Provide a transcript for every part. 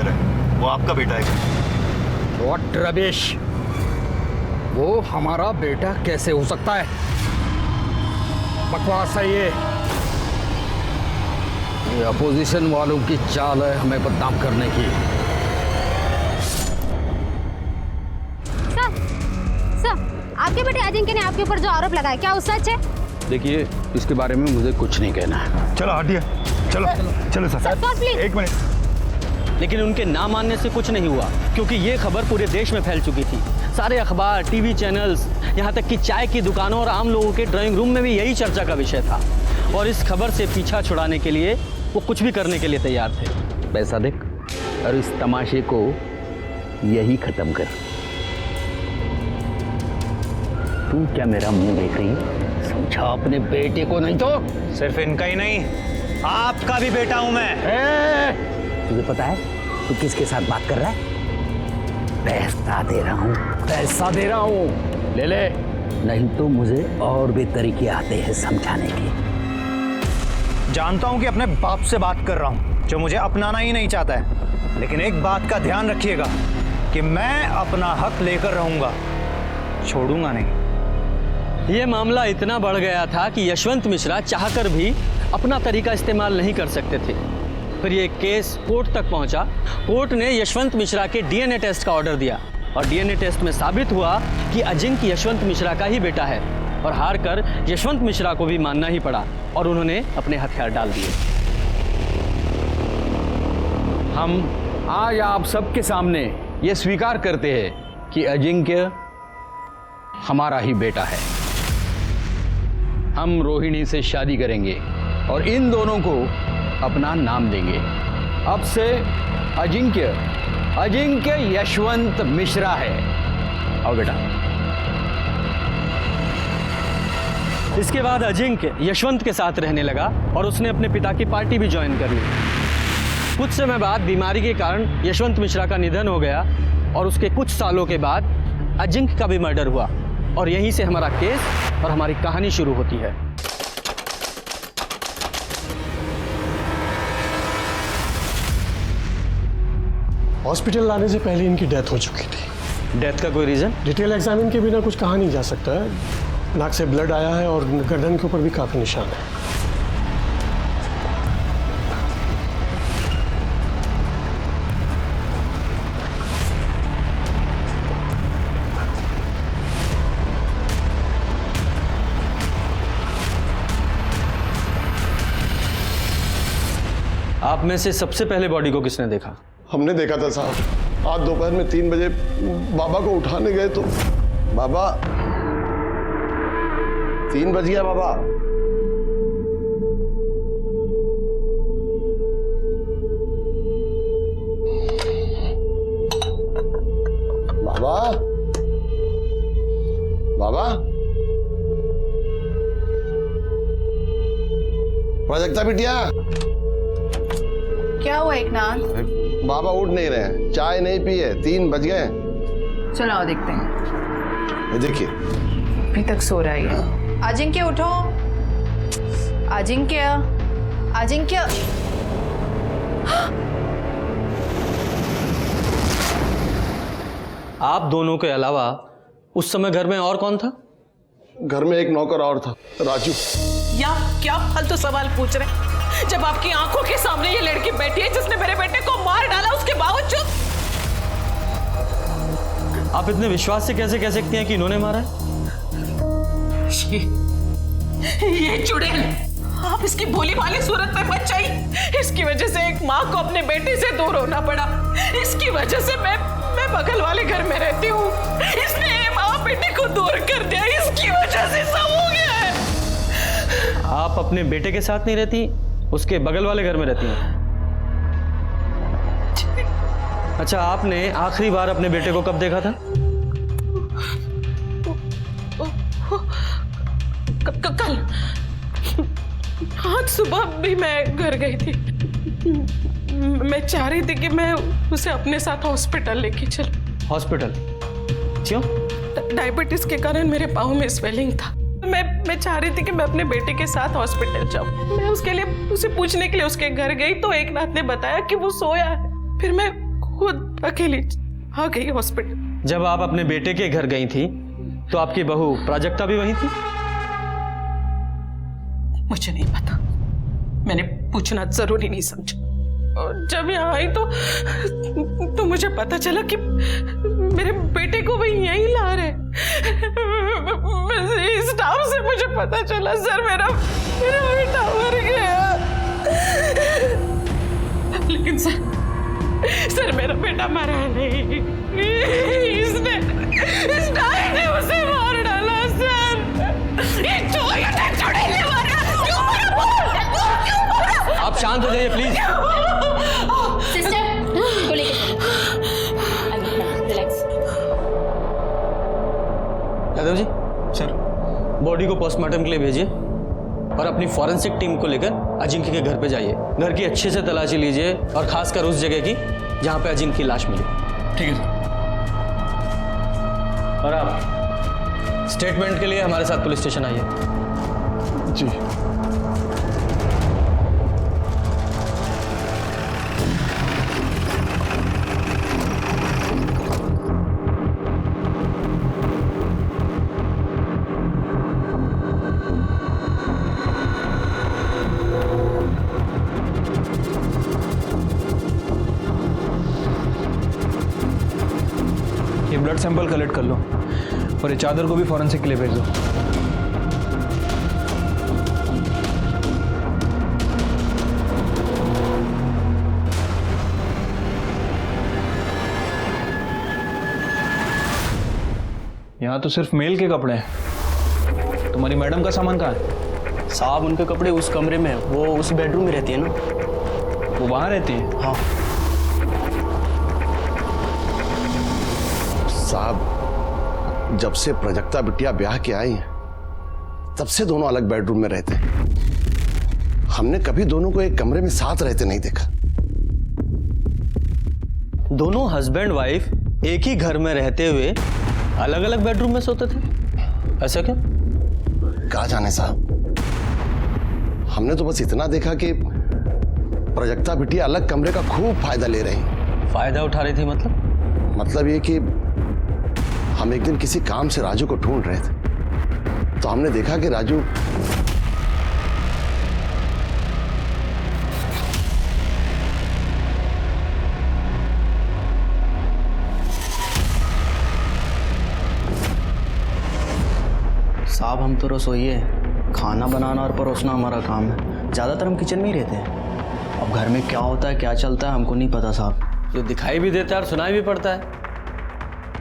रहे हैं, वो आपका बेटा है। व्हाट रबिश, वो हमारा बेटा कैसे हो सकता है? बकवास है ये अपोजिशन वालों की चाल है हमें बदनाम करने की। सर, आपके बेटे अजिंक्य ने आपके ऊपर जो आरोप लगाया, क्या वो सच है? देखिए, इसके बारे में मुझे कुछ नहीं कहना है। चलो हटिए, चलो चलो सर प्लीज। एक मिनट। लेकिन उनके ना मानने से कुछ नहीं हुआ, क्योंकि ये खबर पूरे देश में फैल चुकी थी। सारे अखबार, टीवी चैनल्स, यहाँ तक कि चाय की दुकानों और आम लोगों के ड्राइंग रूम में भी यही चर्चा का विषय था। और इस खबर से पीछा छुड़ाने के लिए वो कुछ भी करने के लिए तैयार थे। पैसा देख और इस तमाशे को यही खत्म कर। तू क्या मेरा मुंह देख रही है? समझा अपने बेटे को, नहीं तो सिर्फ इनका ही नहीं, आपका भी बेटा हूं मैं। तुझे पता है तू किसके साथ बात कर रहा है? पैसा दे रहा हूँ, पैसा दे रहा हूँ, ले ले, नहीं तो मुझे और भी तरीके आते हैं समझाने के। जानता हूं कि अपने बाप से बात कर रहा हूं, जो मुझे अपनाना ही नहीं चाहता है, लेकिन एक बात का ध्यान रखिएगा कि मैं अपना हक लेकर रहूंगा, छोड़ूंगा नहीं। ये मामला इतना बढ़ गया था कि यशवंत मिश्रा चाहकर भी अपना तरीका इस्तेमाल नहीं कर सकते थे। फिर ये केस कोर्ट तक पहुंचा। कोर्ट ने यशवंत मिश्रा के डीएनए टेस्ट का ऑर्डर दिया और डीएनए टेस्ट में साबित हुआ कि अजिंक्य यशवंत मिश्रा का ही बेटा है। और हार कर यशवंत मिश्रा को भी मानना ही पड़ा और उन्होंने अपने हथियार डाल दिए। हम आज आप सबके सामने ये स्वीकार करते हैं कि अजिंक्य हमारा ही बेटा है। हम रोहिणी से शादी करेंगे और इन दोनों को अपना नाम देंगे। अब से अजिंक्य यशवंत मिश्रा है। आओ बेटा। इसके बाद अजिंक्य यशवंत के साथ रहने लगा और उसने अपने पिता की पार्टी भी ज्वाइन कर ली। कुछ समय बाद बीमारी के कारण यशवंत मिश्रा का निधन हो गया और उसके कुछ सालों के बाद अजिंक्य का भी मर्डर हुआ। और यहीं से हमारा केस और हमारी कहानी शुरू होती है। हॉस्पिटल लाने से पहले इनकी डेथ हो चुकी थी। डेथ का कोई रीजन? डिटेल एग्जामिन के बिना कुछ कहा नहीं जा सकता है। नाक से ब्लड आया है और गर्दन के ऊपर भी काफी निशान है। आप में से सबसे पहले बॉडी को किसने देखा? हमने देखा था साहब। आज दोपहर में 3 बजे बाबा को उठाने गए तो बाबा 3 बज गया। बाबा बाबा बाबा प्राजक्ता बिटिया, क्या हुआ एकनाथ? बाबा उठ नहीं रहे हैं, चाय नहीं पी है, 3 बज गए। चलो आओ देखते हैं। देखिए अभी तक सो रहा है। अजिंक्य उठो। अजिंक्य, अजिंक्य। आप दोनों के अलावा उस समय घर में और कौन था? घर में एक नौकर और था, राजू। या क्या फालतू सवाल पूछ रहे? जब आपकी आंखों के सामने ये लड़की बैठी है जिसने मेरे बेटे को मार डाला, उसके बावजूद आप इतने विश्वास से कैसे कह सकती हैं कि इन्होंने मारा है? ये चुड़ैल, आप इसकी भोली भाली सूरत में मत जाइए। इसकी वजह से एक माँ को अपने बेटे से दूर होना पड़ा। इसकी वजह से मैं बगल वाले घर में रहती हूँ। इसने माँ बेटे को दूर कर दिया, इसकी वजह से सब हो गया है। आप अपने बेटे के साथ नहीं रहती, उसके बगल वाले घर में रहती हैं। अच्छा, आपने आखिरी बार अपने बेटे को कब देखा था? कल। आज सुबह भी मैं घर गई थी। मैं चाह रही थी कि मैं उसे अपने साथ हॉस्पिटल लेके चलूं। हॉस्पिटल? क्यों? डायबिटीज के कारण मेरे पाँव में स्वेलिंग था। मैं चाह रही थी कि मैं अपने बेटे के साथ हॉस्पिटल जाऊं। मैं उसके लिए उसे पूछने के लिए उसके घर गई तो एकनाथ ने बताया कि वो सोया है। फिर मैं खुद अकेली आ गई हॉस्पिटल। जब आप अपने बेटे के घर गई थी तो आपकी बहू प्राजक्ता भी वहीं थी? मुझे नहीं पता, मैंने पूछना जरूरी नहीं समझा। और जब यहाँ आई तो मुझे पता चला कि मेरे बेटे को भी यहीं ला रहे। इस टाइम से मुझे पता चला सर मेरा बेटा मर गया। लेकिन सर मेरा बेटा मरा नहीं, इसने उसे मार डाला सर। ये चुड़ैल मारा। क्यों मारा? आप शांत हो जाइए प्लीज। सिस्टर को लेके relax. Yadav ji sir, body को पोस्टमार्टम के लिए भेजिए और अपनी फॉरेंसिक टीम को लेकर अजिंक्य के घर पे जाइए। घर की अच्छे से तलाशी लीजिए और खासकर उस जगह की जहां पे अजिंक्य की लाश मिली। ठीक है सर। और आप स्टेटमेंट के लिए हमारे साथ पुलिस स्टेशन आइए। जी। ये ब्लड सैंपल कलेक्ट कर लो और ये चादर को भी फॉरेंसिक के लिए भेज दो। यहाँ तो सिर्फ मेल के कपड़े हैं, तुम्हारी मैडम का सामान कहाँ है? साहब उनके कपड़े उस कमरे में है, वो उस बेडरूम में रहती है ना। वो वहाँ रहती है? हाँ साहब, जब से प्राजक्ता बिटिया ब्याह के आई हैं तब से दोनों अलग बेडरूम में रहते हैं। हमने कभी दोनों को एक कमरे में साथ रहते नहीं देखा। दोनों हस्बैंड वाइफ एक ही घर में रहते हुए अलग अलग बेडरूम में सोते थे, ऐसा क्यों? कहा जाने साहब, हमने तो बस इतना देखा कि प्राजक्ता बिटिया अलग कमरे का खूब फायदा ले रही। फायदा उठा रही थी मतलब ये कि हम एक दिन किसी काम से राजू को ढूंढ रहे थे तो हमने देखा कि राजू साहब, हम तो रसोइये हैं, खाना बनाना और परोसना हमारा काम है। ज़्यादातर हम किचन में ही रहते हैं। अब घर में क्या होता है क्या चलता है हमको नहीं पता साहब। जो दिखाई भी देता है और सुनाई भी पड़ता है।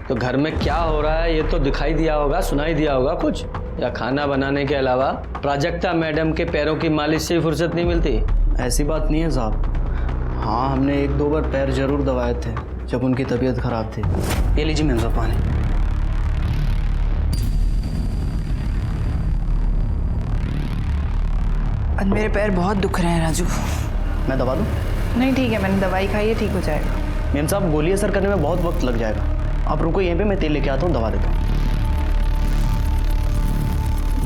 तो घर में क्या हो रहा है ये तो दिखाई दिया होगा, सुनाई दिया होगा कुछ? या खाना बनाने के अलावा प्राजक्ता मैडम के पैरों की मालिश से फुर्सत नहीं मिलती? ऐसी बात नहीं है साहब। हाँ, हमने 1-2 बार पैर जरूर दबाए थे जब उनकी तबीयत खराब थी। ये लीजिए मैम साहब पानी। आज मेरे पैर बहुत दुख रहे हैं राजू। मैं दवा दूँ? नहीं ठीक है, मैंने दवाई खाई है, ठीक हो जाएगा। मैम साहब, गोली असर करने में बहुत वक्त लग जाएगा। आप रुको यहीं पे, मैं तेल लेके आता हूँ, दवा देता हूँ।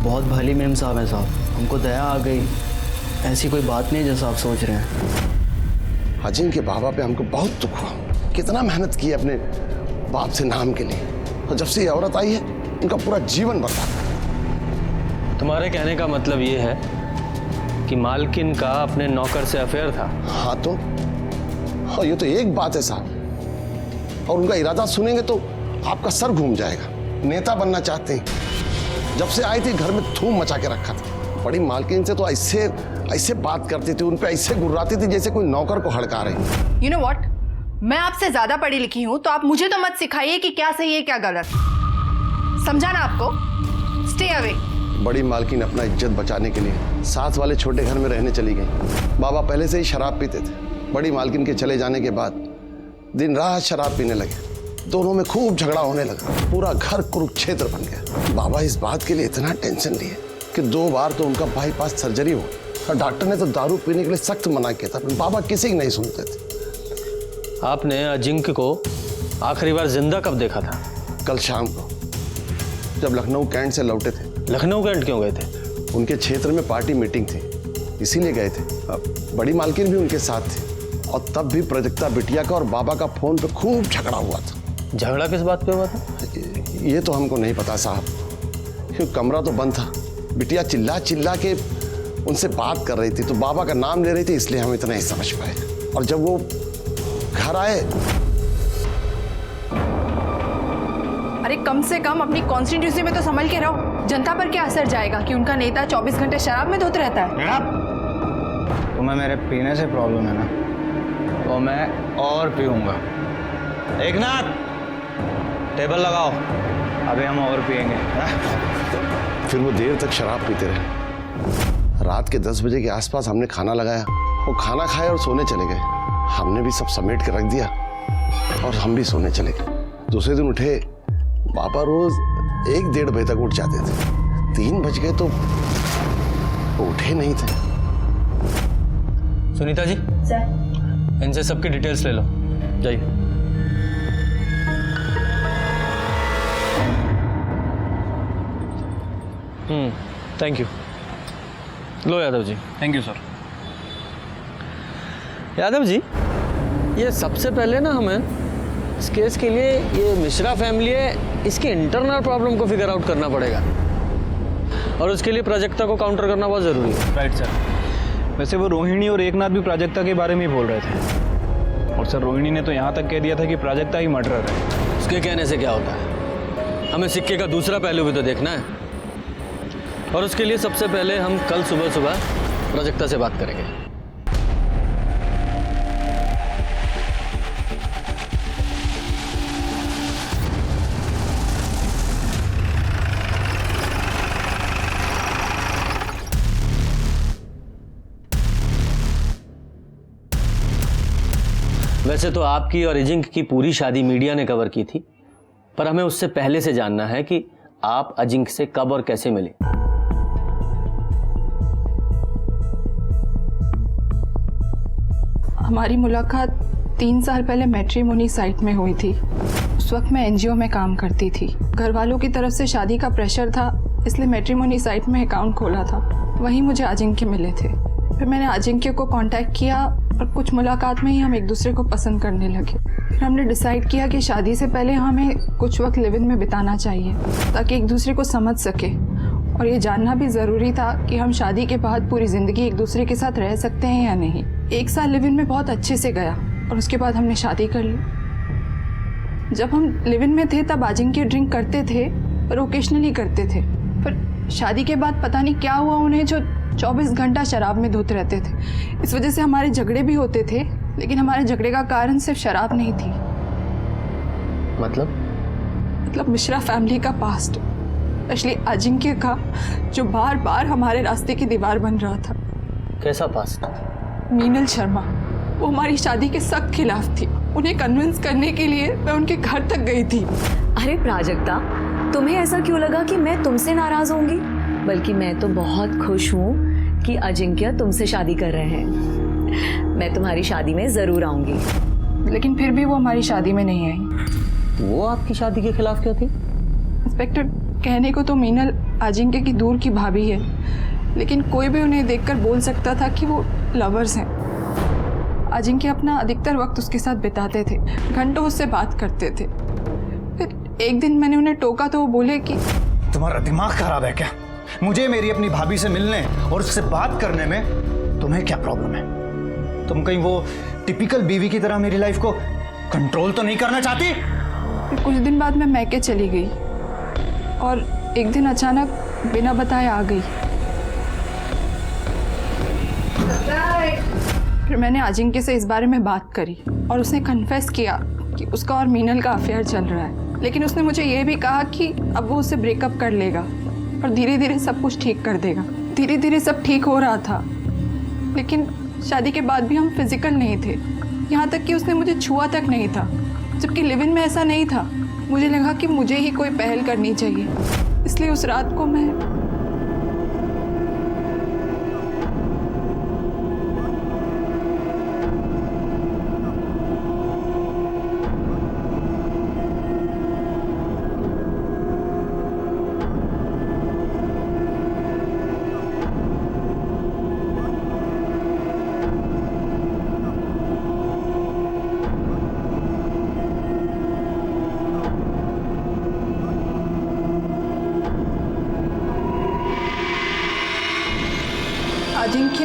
बहुत भली मैम साहब हैं साहब, हमको दया आ गई। ऐसी कोई बात नहीं जैसा आप सोच रहे हैं। अजिंक्य के बाबा पे हमको बहुत दुख हुआ। कितना मेहनत की अपने बाप से नाम के लिए, और जब से ये औरत आई है उनका पूरा जीवन बर्बाद। तुम्हारे कहने का मतलब ये है कि मालकिन का अपने नौकर से अफेयर था? हाँ तो, हाँ ये तो एक बात है साहब, और उनका इरादा सुनेंगे तो आपका सर घूम जाएगा। नेता बनना चाहते हैं, जब से आई थी घर में धूम मचा के रखा था। बड़ी मालकिन से तो ऐसे बात करती थी, उन पे ऐसे गुर्राती थी जैसे कोई नौकर को हड़का रही। यू नो व्हाट, मैं आपसे ज्यादा पढ़ी लिखी हूं तो आप मुझे तो मत सिखाइए कि क्या सही है क्या गलत। समझा ना आपको? Stay away. बड़ी मालकिन अपना इज्जत बचाने के लिए साथ वाले छोटे घर में रहने चली गई। बाबा पहले से ही शराब पीते थे। बड़ी मालकिन के चले जाने के बाद दिन रात शराब पीने लगे। दोनों में खूब झगड़ा होने लगा, पूरा घर कुरुक्षेत्र बन गया। बाबा इस बात के लिए इतना टेंशन लिए कि 2 बार तो उनका बाईपास सर्जरी हो, और डॉक्टर ने तो दारू पीने के लिए सख्त मना किया था। बाबा किसी की नहीं सुनते थे। आपने अजिंक्य को आखिरी बार जिंदा कब देखा था? कल शाम को, जब लखनऊ कैंट से लौटे थे। लखनऊ कैंट क्यों गए थे? उनके क्षेत्र में पार्टी मीटिंग थी, इसीलिए गए थे। बड़ी मालकिन भी उनके साथ थी। और तब भी प्रजक्ता बिटिया का और बाबा का फोन पे खूब झगड़ा हुआ था। झगड़ा किस बात पे हुआ था? ये तो हमको नहीं पता साहब, क्योंकि कमरा तो बंद था। बिटिया चिल्ला चिल्ला के उनसे बात कर रही थी, तो बाबा का नाम ले रही थी, इसलिए हम इतना ही समझ पाए। और जब वो घर आए, अरे कम से कम अपनी कॉन्स्टिट्यूंसी में तो संभल के रहो। जनता पर क्या असर जाएगा कि उनका नेता 24 घंटे शराब में धोते रहता है? तुम्हें मेरे पीने से प्रॉब्लम है ना, तो मैं और पीऊंगा। एक नाथ, टेबल लगाओ, अभी हम और पिएंगे। फिर वो देर तक शराब पीते रहे। रात के 10 बजे के आसपास हमने खाना लगाया, वो खाना खाए और सोने चले गए। हमने भी सब समेट के रख दिया और हम भी सोने चले गए। दूसरे दिन उठे, बाबा रोज 1-1:30 बजे तक उठ जाते थे। 3 बज गए तो वो उठे नहीं थे। सुनीता जी, सर, इनसे सबकी डिटेल्स ले लो, जाइए। Thank you. लो Yadav ji. Thank you sir. Yadav ji, ये सबसे पहले ना हमें इस केस के लिए ये मिश्रा फैमिली है, इसकी इंटरनल प्रॉब्लम को फिगर आउट करना पड़ेगा और उसके लिए प्राजक्ता को काउंटर करना बहुत ज़रूरी है। Right sir. वैसे वो रोहिणी और एकनाथ भी प्राजक्ता के बारे में ही बोल रहे थे, और सर रोहिणी ने तो यहाँ तक कह दिया था कि प्राजक्ता ही मर्डरर है। उसके कहने से क्या होता है? हमें सिक्के का दूसरा पहलू भी तो देखना है, और उसके लिए सबसे पहले हम कल सुबह प्राजक्ता से बात करेंगे। वैसे तो आपकी और अजिंक्य की पूरी शादी मीडिया ने कवर की थी, पर हमें उससे पहले से जानना है कि आप अजिंक्य से कब और कैसे मिले। हमारी मुलाकात 3 साल पहले मैट्रिमोनी साइट में हुई थी। उस वक्त मैं एनजीओ में काम करती थी। घर वालों की तरफ से शादी का प्रेशर था, इसलिए मैट्रिमोनी साइट में अकाउंट खोला था। वहीं मुझे अजिंक्य मिले थे। फिर मैंने अजिंक्य को कांटेक्ट किया और कुछ मुलाकात में ही हम एक दूसरे को पसंद करने लगे। फिर हमने डिसाइड किया कि शादी से पहले हमें कुछ वक्त लिव इन में बिताना चाहिए ताकि एक दूसरे को समझ सके, और ये जानना भी ज़रूरी था कि हम शादी के बाद पूरी ज़िंदगी एक दूसरे के साथ रह सकते हैं या नहीं। 1 साल लिव इन में बहुत अच्छे से गया और उसके बाद हमने शादी कर ली। जब हम लिव इन में थे तब अजिंक्य ड्रिंक करते थे, पर ओकेशनली करते थे। फिर शादी के बाद पता नहीं क्या हुआ उन्हें, जो 24 घंटा शराब में धोते रहते थे। इस वजह से हमारे झगड़े भी होते थे, लेकिन हमारे झगड़े का कारण सिर्फ शराब नहीं थी। मतलब मिश्रा फैमिली का पास्ट, स्पेशली अजिंक्य का, जो बार बार हमारे रास्ते की दीवार बन रहा था। कैसा पास्ट? मीनल शर्मा, वो हमारी शादी के सख्त खिलाफ थी। उन्हें कन्विंस करने के लिए मैं उनके घर तक गई थी। अरे प्राजक्ता, तुम्हें ऐसा क्यों लगा कि मैं तुमसे नाराज होंगी? बल्कि मैं तो बहुत खुश हूँ कि अजिंक्य तुमसे शादी कर रहे हैं। मैं तुम्हारी शादी में जरूर आऊंगी। लेकिन फिर भी वो हमारी शादी में नहीं आई। वो आपकी शादी के खिलाफ क्यों थी? इंस्पेक्टर, कहने को तो मीनल अजिंक्य की दूर की भाभी है, लेकिन कोई भी उन्हें देखकर बोल सकता था कि वो लवर्स हैं। अजिंक्य अपना अधिकतर वक्त उसके साथ बिताते थे, घंटों उससे बात करते थे। फिर एक दिन मैंने उन्हें टोका तो वो बोले कि तुम्हारा दिमाग खराब है क्या? मुझे मेरी अपनी भाभी से मिलने और उससे बात करने में तुम्हें क्या प्रॉब्लम है? तुम कहीं वो टिपिकल बीवी की तरह मेरी लाइफ को कंट्रोल तो नहीं करना चाहती? फिर कुछ दिन बाद मैं मैके चली गई और एक दिन अचानक बिना बताए आ गई। फिर मैंने अजिंक्य से इस बारे में बात करी और उसने कन्फेस किया कि उसका और मीनल का अफेयर चल रहा है। लेकिन उसने मुझे ये भी कहा कि अब वो उससे ब्रेकअप कर लेगा और धीरे धीरे सब कुछ ठीक कर देगा। धीरे धीरे सब ठीक हो रहा था, लेकिन शादी के बाद भी हम फिजिकल नहीं थे। यहाँ तक कि उसने मुझे छुआ तक नहीं था, जबकि लिव इन में ऐसा नहीं था। मुझे लगा कि मुझे ही कोई पहल करनी चाहिए, इसलिए उस रात को मैं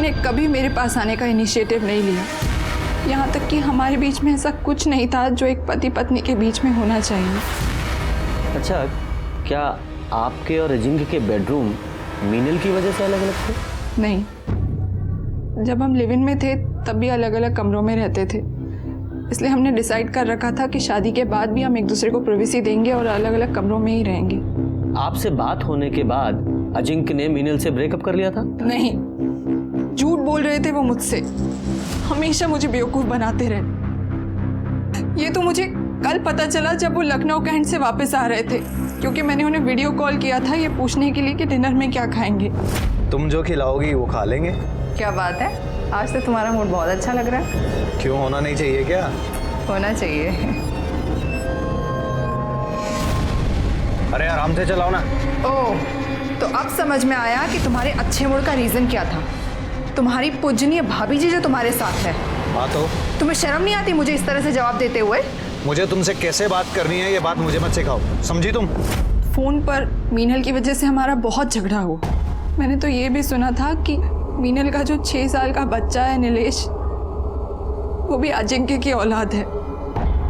उन्होंने कभी मेरे पास आने का इनिशिएटिव नहीं लिया। यहाँ तक कि हमारे बीच में ऐसा कुछ नहीं था जो एक पति पत्नी के बीच में होना चाहिए। अच्छा, क्या आपके और अजिंक्य के बेडरूम मीनल की वजह से अलग अलग थे? नहीं, जब हम लिव इन में थे तब भी अलग अलग कमरों में रहते थे, इसलिए हमने डिसाइड कर रखा था कि शादी के बाद भी हम एक दूसरे को प्राइवेसी देंगे और अलग अलग कमरों में ही रहेंगे। आपसे बात होने के बाद अजिंक्य ने मीनल से ब्रेकअप कर लिया था? नहीं, झूठ बोल रहे थे वो मुझसे। हमेशा मुझे बेवकूफ बनाते रहे। ये तो मुझे कल पता चला जब वो लखनऊ कैंट से वापस आ रहे थे, क्योंकि मैंने उन्हें वीडियो कॉल किया था ये पूछने के लिए कि डिनर में क्या खाएंगे। तुम जो खिलाओगी वो खा लेंगे। क्या बात है, आज तो तुम्हारा मूड बहुत अच्छा लग रहा है। क्यों, होना नहीं चाहिए क्या? होना चाहिए। अरे आराम से चलाओ ना। ओह, तो अब समझ में आया कि तुम्हारे अच्छे मूड का रीजन क्या था। तुम्हारी पूजनीय भाभी जी जो तुम्हारे साथ है। हाँ तो तुम्हें शर्म नहीं आती मुझे इस तरह से जवाब देते हुए? मुझे तुमसे कैसे बात करनी है ये बात मुझे मत सिखाओ, समझी तुम? फोन पर मीनल की वजह से हमारा बहुत झगड़ा हुआ। मैंने तो ये भी सुना था कि मीनल का जो 6 साल का बच्चा है नीलेश, वो भी अजिंक्य की औलाद है।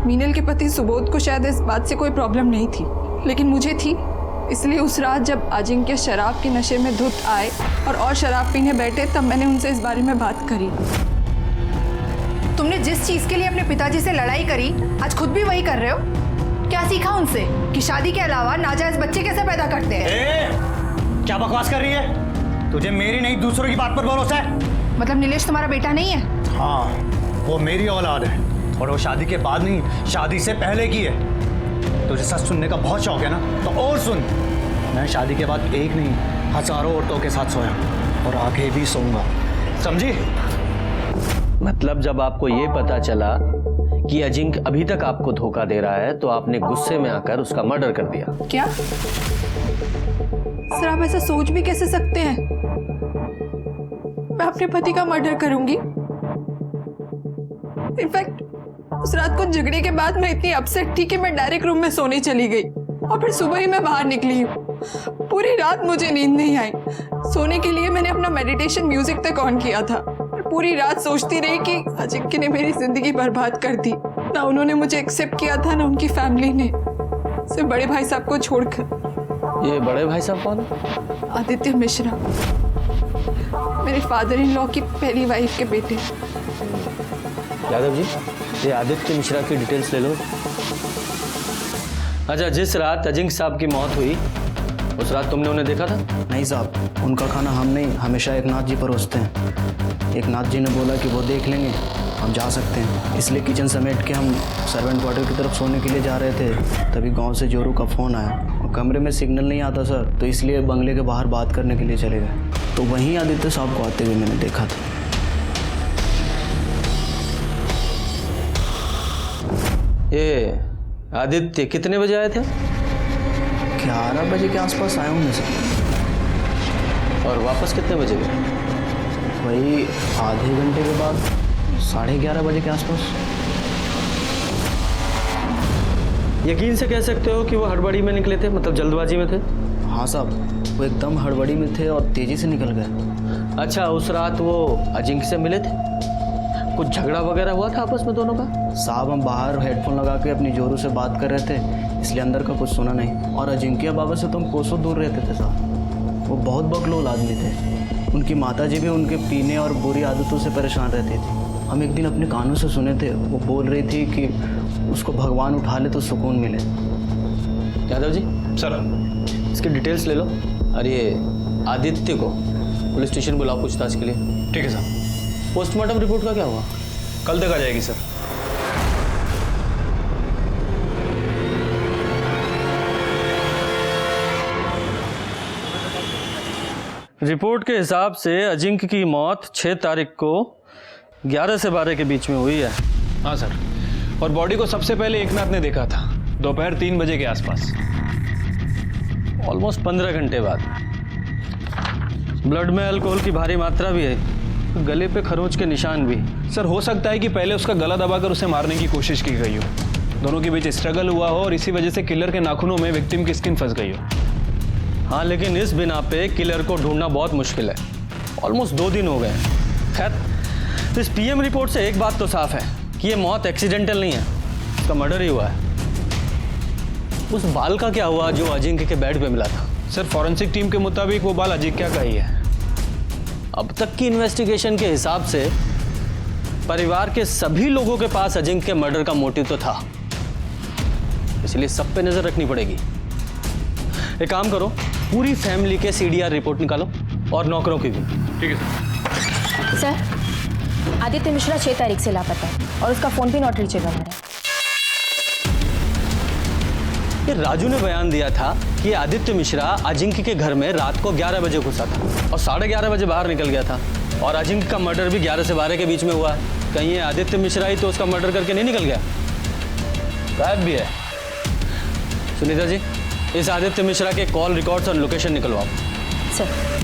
मीनल के पति सुबोध को शायद इस बात से कोई प्रॉब्लम नहीं थी, लेकिन मुझे थी। इसलिए उस रात जब अजिंक्य शराब के नशे में धुत आए और शराब पीने बैठे, तब मैंने उनसे इस बारे में बात करी। तुमने जिस चीज के लिए अपने पिताजी से लड़ाई करी, आज खुद भी वही कर रहे हो। क्या सीखा उनसे कि शादी के अलावा नाजायज बच्चे कैसे पैदा करते हैं? क्या बकवास कर रही है? तुझे मेरी नहीं दूसरों की बात पर भरोसा है? मतलब नीलेश तुम्हारा बेटा नहीं है? हाँ, वो मेरी औलाद है और वो शादी के बाद नहीं, शादी से पहले की है। तुझे सच सुनने का बहुत शौक है ना, तो और सुन। मैं शादी के बाद एक नहीं, हजारों औरतों के साथ सोया और आगे भी सोऊंगा, समझी? मतलब जब आपको ये पता चला कि अजिंक्य अभी तक आपको धोखा दे रहा है, तो आपने गुस्से में आकर उसका मर्डर कर दिया? क्या सर, आप ऐसा सोच भी कैसे सकते हैं? मैं अपने पति का मर्डर करूंगी? इनफैक्ट उस रात को झगड़े के बाद मैं इतनी अपसेट थी कि मैं डायरेक्ट रूम में सोने चली गई और फिर सुबह ही मैं बाहर निकली हूँ। पूरी रात मुझे नींद नहीं आई। सोने के लिए मैंने अपना मेडिटेशन म्यूजिक तक ऑन किया था। पूरी रात सोचती रही कि अजिंक्य ने मेरी जिंदगी बर्बाद कर दी। ना उन्होंने मुझे एक्सेप्ट किया था, ना उनकी फैमिली ने, सिर्फ बड़े भाई साहब को छोड़कर। ये बड़े भाई साहब कौन? आदित्य मिश्रा, मेरे फादर इन लॉ की पहली वाइफ के बेटे। यादव जी, ये आदित्य मिश्रा की डिटेल्स ले लो। अच्छा, जिस रात अजिंक्य साहब की मौत हुई उस रात तुमने उन्हें देखा था? नहीं साहब, उनका खाना हम नहीं, हमेशा एकनाथ जी परोसते हैं। एकनाथ जी ने बोला कि वो देख लेंगे, हम जा सकते हैं, इसलिए किचन समेट के हम सर्वेंट क्वार्टर की तरफ सोने के लिए जा रहे थे। तभी गांव से जोरू का फ़ोन आया और कमरे में सिग्नल नहीं आता सर, तो इसलिए बंगले के बाहर बात करने के लिए चले गए। तो वहीं आदित्य साहब को आते हुए मैंने देखा था। ये आदित्य कितने बजे आए थे? 11 बजे के आसपास आया हूँ मैं सर। और वापस कितने बजे गए? वही आधे घंटे के बाद, 11:30 बजे के आसपास। यकीन से कह सकते हो कि वो हड़बड़ी में निकले थे, मतलब जल्दबाजी में थे? हाँ साहब, वो एकदम हड़बड़ी में थे और तेज़ी से निकल गए। अच्छा, उस रात वो अजिंक्य से मिले थे? कुछ झगड़ा वगैरह हुआ था आपस में दोनों का? साहब, हम बाहर हेडफोन लगा के अपनी जोरू से बात कर रहे थे, इसलिए अंदर का कुछ सुना नहीं। और अजिंक्य बाबा से तो हम कोसों दूर रहते थे साहब। वो बहुत बकलोल आदमी थे। उनकी माताजी भी उनके पीने और बुरी आदतों से परेशान रहती थी। हम एक दिन अपने कानों से सुने थे, वो बोल रही थी कि उसको भगवान उठा ले तो सुकून मिले। यादव जी सर, इसकी डिटेल्स ले लो और ये आदित्य को पुलिस स्टेशन बुलाओ पूछताछ के लिए। ठीक है सर। पोस्टमार्टम रिपोर्ट का क्या हुआ? कल तक आ जाएगी सर। रिपोर्ट के हिसाब से अजिंक्य की मौत 6 तारीख को 11 से 12 के बीच में हुई है। हाँ सर, और बॉडी को सबसे पहले एकनाथ ने देखा था दोपहर 3 बजे के आसपास, ऑलमोस्ट 15 घंटे बाद। ब्लड में अल्कोहल की भारी मात्रा भी है, गले पे खरोंच के निशान भी। सर, हो सकता है कि पहले उसका गला दबाकर उसे मारने की कोशिश की गई हो, दोनों के बीच स्ट्रगल हुआ हो और इसी वजह से किलर के नाखूनों में विक्टिम की स्किन फंस गई हो। हाँ, लेकिन इस बिना पे किलर को ढूंढना बहुत मुश्किल है। ऑलमोस्ट 2 दिन हो गए। खैर, इस पीएम रिपोर्ट से एक बात तो साफ है कि ये मौत एक्सीडेंटल नहीं है, इसका मर्डर ही हुआ है। उस बाल का क्या हुआ जो अजिंक्य के बेड पे मिला था? सर, फॉरेंसिक टीम के मुताबिक वो बाल अजिंक्य का ही है। अब तक की इन्वेस्टिगेशन के हिसाब से परिवार के सभी लोगों के पास अजिंक्य के मर्डर का मोटिव तो था, इसलिए सब पे नजर रखनी पड़ेगी। एक काम करो, पूरी फैमिली के सीडीआर रिपोर्ट निकालो और नौकरों की भी। ठीक है सर, आदित्य मिश्रा 6 तारीख से लापता है और उसका फोन भी नॉट रीचेबल है। ये राजू ने बयान दिया था कि आदित्य मिश्रा अजिंक्य के घर में रात को 11 बजे घुसा था और 11:30 बजे बाहर निकल गया था, और अजिंक्य का मर्डर भी 11 से 12 के बीच में हुआ है। कहीं ये आदित्य मिश्रा ही तो उसका मर्डर करके नहीं निकल गया? गायब भी है। सुनीता जी, इस आदित्य मिश्रा के कॉल रिकॉर्ड्स और लोकेशन निकलवाओ। Sir.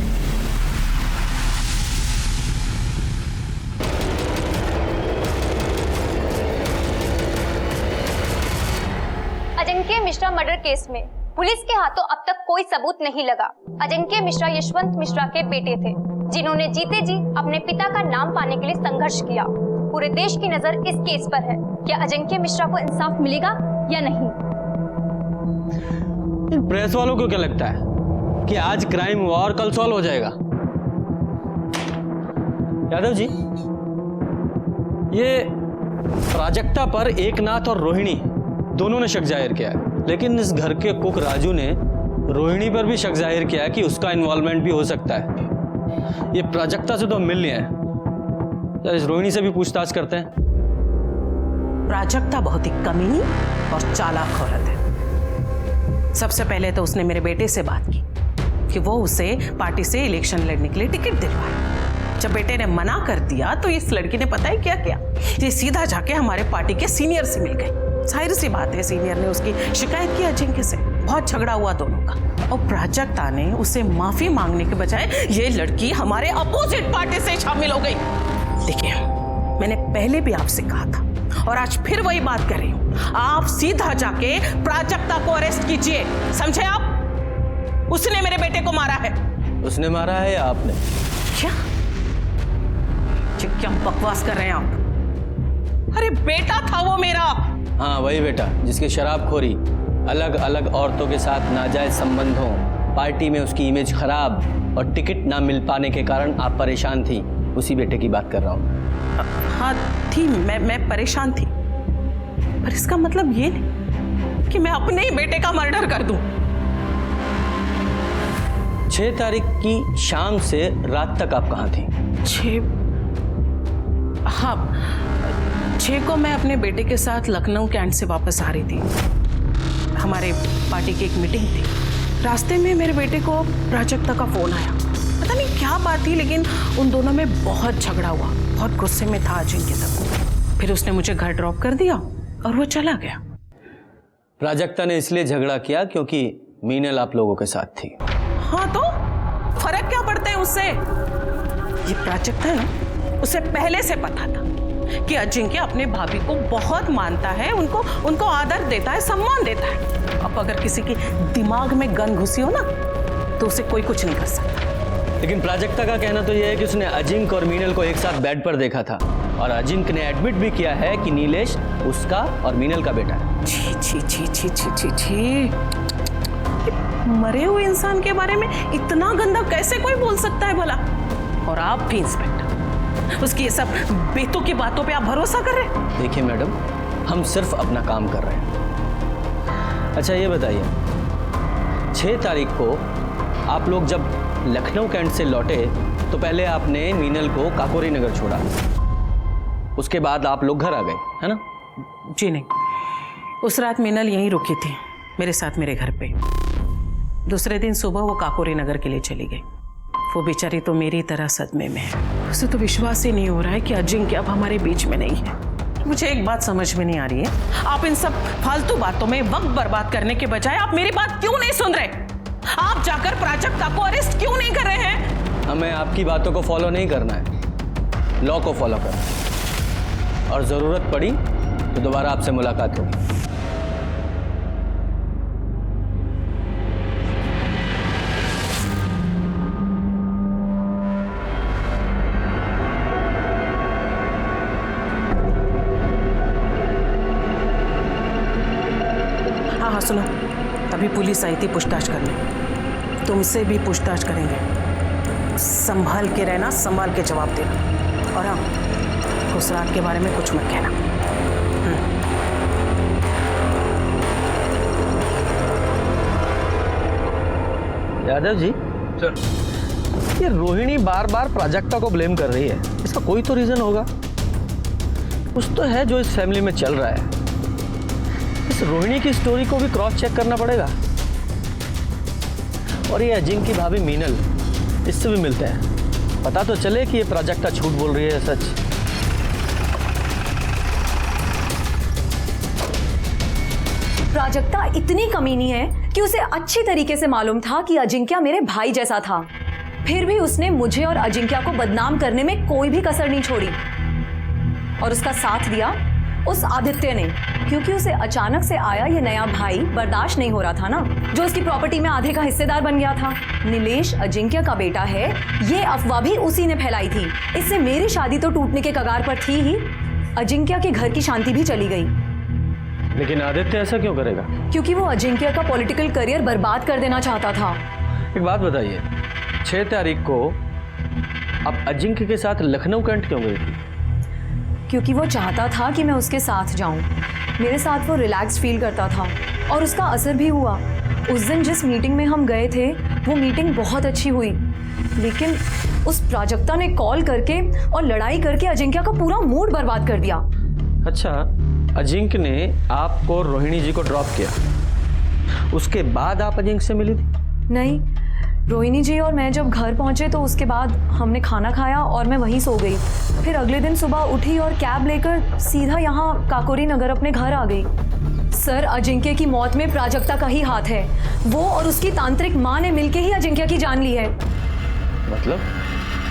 Ajinkya Mishra murder case में पुलिस के हाथों अब तक कोई सबूत नहीं लगा। अजिंक्य मिश्रा यशवंत मिश्रा के बेटे थे, जिन्होंने जीते जी अपने पिता का नाम पाने के लिए संघर्ष किया। पूरे देश की नजर इस केस पर है। क्या अजिंक्य मिश्रा को इंसाफ मिलेगा या नहीं? इन प्रेस वालों को क्या लगता है कि आज क्राइम हुआ और कल सॉल्व हो जाएगा? यादव जी, ये प्राजक्ता पर एकनाथ और रोहिणी दोनों ने शक जाहिर किया है, लेकिन इस घर के कुक राजू ने रोहिणी पर भी शक जाहिर किया कि उसका इन्वॉल्वमेंट भी हो सकता है। ये प्राजक्ता से तो मिल नहीं है यार, इस रोहिणी से भी पूछताछ करते हैं। प्राजक्ता बहुत ही कमीनी और चालाक औरत है। सबसे पहले तो उसने मेरे बेटे से बात की कि वो उसे पार्टी से इलेक्शन लड़ने के लिए टिकट दिलवाए। जब बेटे ने मना कर दिया तो इस लड़की ने पता है क्या किया, ये सीधा जाके हमारे पार्टी के सीनियर से मिल गई। जाहिर सी बात है, सीनियर ने उसकी शिकायत की अजिंक्य से। बहुत झगड़ा हुआ दोनों का, और प्राजक्ता ने उसे माफी मांगने के बजाय ये लड़की हमारे अपोजिट पार्टी से शामिल हो गई। देखिए, मैंने पहले भी आपसे कहा था और आज फिर वही बात कर रही हूँ, आप सीधा जाके प्राजक्ता को अरेस्ट कीजिए, समझे आप? उसने मेरे बेटे को मारा है। उसने मारा है या आपने? क्या बकवास कर रहे हैं आप? अरे बेटा था वो मेरा। हाँ, वही बेटा जिसकी शराबखोरी, अलग अलग औरतों के साथ नाजायज संबंधों, पार्टी में उसकी इमेज खराब और टिकट ना मिल पाने के कारण आप परेशान थी, उसी बेटे की बात कर रहा हूँ। हाँ थी, मैं परेशान थी, पर इसका मतलब ये नहीं कि मैं अपने ही बेटे का मर्डर कर दूं। 6 तारीख की शाम से रात तक आप कहाँ थी? 6 को मैं अपने बेटे के साथ लखनऊ कैंट से वापस आ रही थी। हमारे पार्टी की एक मीटिंग थी। रास्ते में मेरे बेटे को प्राजक्ता का फोन आया। पता नहीं क्या बात थी, लेकिन उन दोनों में बहुत झगड़ा हुआ। बहुत गुस्से में था अजिंक्य तक। फिर उसने मुझे घर ड्रॉप कर दिया और वो चला गया। प्राजक्ता ने इसलिए झगड़ा किया क्योंकि मीनल आप लोगों के साथ थी। हाँ तो फर्क क्या पड़ता है उससे? ये प्राजक्ता है ना, उसे पहले से पता था कि अजिंक्य अपने भाभी को बहुत मानता है, उनको आदर देता है, सम्मान देता है। अब अगर किसी के दिमाग में गन घुसी हो ना, तो उसे कोई कुछ नहीं कर सकता। लेकिन प्राजक्ता का कहना तो यह है कि उसने अजिंक्य और मीनल को एक साथ बेड पर देखा था, और अजिंक्य ने एडमिट भी किया है कि नीलेश उसका और मीनल का बेटा है। छी छी छी छी छी छी छी, मरे हुए इंसान के बारे में इतना गंदा कैसे कोई बोल सकता है भला? और आप भी इंस्पेक्टर, उसकी ये सब बेतों की बातों पे आप भरोसा कर रहे हैं? देखिए मैडम, हम सिर्फ अपना काम कर रहे हैं। अच्छा ये बताइए, 6 तारीख को आप लोग जब लखनऊ कैंट से लौटे तो पहले आपने मीनल को काकोरी नगर छोड़ा, उसके बाद आप लोग घर आ गए, है ना? जी नहीं, उस रात मीनल यहीं रुकी थी मेरे साथ मेरे घर पे। दूसरे दिन सुबह वो काकोरी नगर के लिए चली गई। वो बेचारी तो मेरी तरह सदमे में है। उसे तो विश्वास ही नहीं हो रहा है कि अजिंक्य अब हमारे बीच में नहीं है। मुझे एक बात समझ में नहीं आ रही है, आप इन सब फालतू बातों में वक्त बर्बाद करने के बजाय आप मेरी बात क्यों नहीं सुन रहे? आप जाकर प्राजक्ता को अरेस्ट क्यों नहीं कर रहे हैं? हमें आपकी बातों को फॉलो नहीं करना है, लॉ को फॉलो करना है, और जरूरत पड़ी तो दोबारा आपसे मुलाकात होगी। सुनो, अभी पुलिस आई थी पूछताछ करने, तुमसे भी पूछताछ करेंगे। संभाल के रहना, संभाल के जवाब देना। और हाँ, उस रात के बारे में कुछ मत कहना। यादव जी सर, ये रोहिणी बार बार प्राजक्ता को ब्लेम कर रही है, इसका कोई तो रीजन होगा। कुछ तो है जो इस फैमिली में चल रहा है। इस रोहिणी की स्टोरी को भी क्रॉस चेक करना पड़ेगा। और ये अजिंक्य की भाभी मीनल, इससे भी मिलते हैं, पता तो चले कि ये प्राजक्ता झूठ बोल रही है सच। प्राजक्ता इतनी कमीनी है कि उसे अच्छी तरीके से मालूम था कि अजिंक्य मेरे भाई जैसा था, फिर भी उसने मुझे और अजिंक्य को बदनाम करने में कोई भी कसर नहीं छोड़ी। और उसका साथ दिया उस आदित्य ने, क्योंकि उसे अचानक से आया ये नया भाई बर्दाश्त नहीं हो रहा था ना, जो उसकी प्रॉपर्टी में आधे का हिस्सेदार बन गया था। नीलेश अजिंक्य का बेटा है, ये अफवाह भी उसी ने फैलाई थी। इससे मेरी शादी तो टूटने के कगार पर थी ही, अजिंक्य के घर की शांति भी चली गई। लेकिन आदित्य ऐसा क्यों करेगा? क्योंकि वो अजिंक्य का पॉलिटिकल करियर बर्बाद कर देना चाहता था। एक बात बताइए, 6 तारीख को आप अजिंक्य के साथ लखनऊ कैंट क्यों गई थी? क्योंकि वो चाहता था कि मैं उसके साथ जाऊं। मेरे साथ वो रिलैक्स फील करता था और उसका असर भी हुआ। उस दिन जिस मीटिंग में हम गए थे वो मीटिंग बहुत अच्छी हुई, लेकिन उस प्राजक्ता ने कॉल करके और लड़ाई करके अजिंक्य का पूरा मूड बर्बाद कर दिया। अच्छा, अजिंक्य ने आपको रोहिणी जी को ड्रॉप किया, उसके बाद आप अजिंक्य से मिली थी? नहीं, रोहिणी जी और मैं जब घर पहुंचे तो उसके बाद हमने खाना खाया और मैं वहीं सो गई। फिर अगले दिन सुबह उठी और कैब लेकर सीधा यहाँ काकोरी नगर अपने घर आ गई। सर, अजिंक्य की मौत में प्राजक्ता का ही हाथ है। वो और उसकी तांत्रिक माँ ने मिलकर ही अजिंक्य की जान ली है।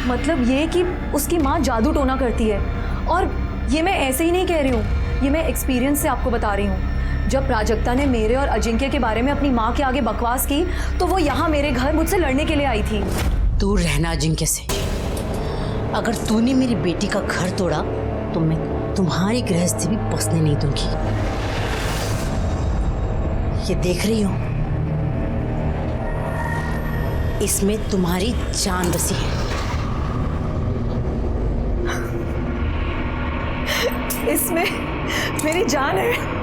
मतलब ये कि उसकी माँ जादू टोना करती है। और ये मैं ऐसे ही नहीं कह रही हूँ, ये मैं एक्सपीरियंस से आपको बता रही हूँ। जब प्राजक्ता ने मेरे और अजिंक्य के बारे में अपनी माँ के आगे बकवास की तो वो यहाँ मेरे घर मुझसे लड़ने के लिए आई थी। दूर रहना अजिंक्य से। अगर तूने मेरी बेटी का घर तोड़ा तो मैं तुम्हारी गृहस्थी भी बसने नहीं दूंगी। ये देख रही हो, इसमें तुम्हारी जान बसी है। इसमें मेरी जान है।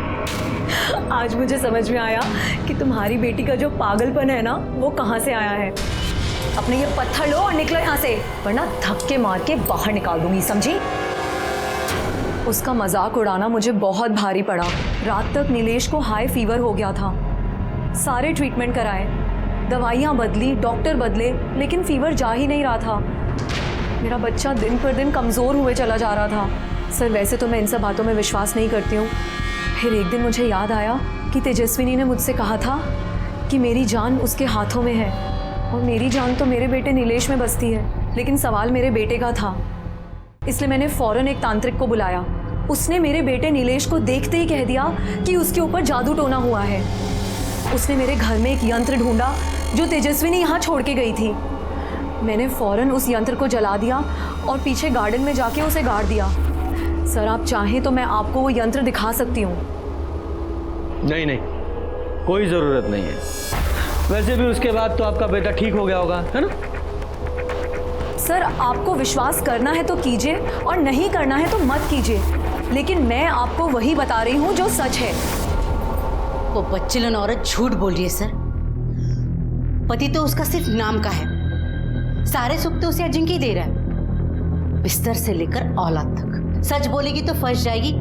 आज मुझे समझ में आया कि तुम्हारी बेटी का जो पागलपन है ना, वो कहाँ से आया है। अपने ये पत्थर लो और निकलो यहाँ से, वरना धक्के मार के बाहर निकाल दूंगी, समझी? उसका मजाक उड़ाना मुझे बहुत भारी पड़ा। रात तक नीलेश को हाई फीवर हो गया था। सारे ट्रीटमेंट कराए, दवाइयाँ बदली, डॉक्टर बदले, लेकिन फीवर जा ही नहीं रहा था। मेरा बच्चा दिन पर दिन कमज़ोर हुए चला जा रहा था। सर, वैसे तो मैं इन सब बातों में विश्वास नहीं करती हूँ। फिर एक दिन मुझे याद आया कि तेजस्विनी ने मुझसे कहा था कि मेरी जान उसके हाथों में है, और मेरी जान तो मेरे बेटे नीलेश में बसती है, लेकिन सवाल मेरे बेटे का था। इसलिए मैंने फौरन एक तांत्रिक को बुलाया। उसने मेरे बेटे नीलेश को देखते ही कह दिया कि उसके ऊपर जादू टोना हुआ है। उसने मेरे घर में एक यंत्र ढूंढा जो तेजस्विनी यहाँ छोड़ के गई थी। मैंने फौरन उस यंत्र को जला दिया और पीछे गार्डन में जाके उसे गाड़ दिया। सर, आप चाहें तो मैं आपको वो यंत्र दिखा सकती हूँ। नहीं नहीं, कोई ज़रूरत नहीं है। वैसे भी उसके बाद तो आपका बेटा ठीक हो गया होगा, है ना? सर, आपको विश्वास करना है तो कीजिए और नहीं करना है तो मत कीजिए, लेकिन मैं आपको वही बता रही हूँ जो सच है। वो बच्चेलन औरत झूठ बोल रही है सर। पति तो उसका सिर्फ नाम का है, सारे सुख तो उसे अजिंक्य ही दे रहा है, बिस्तर से लेकर औलाद तक। सच बोलेगी तो फंस जाएगी,